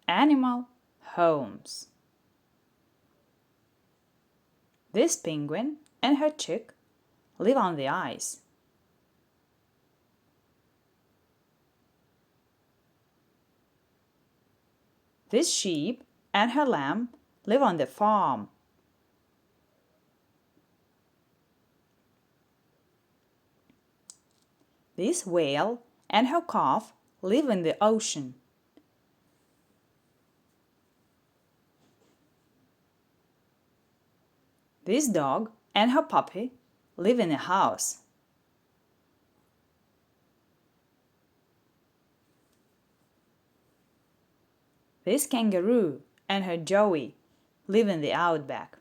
animal homes. This penguin and her chick live on the ice. This sheep and her lamb live on the farm. This whale and her calf live in the ocean. This dog and her puppy live in a house. This kangaroo and her joey live in the outback.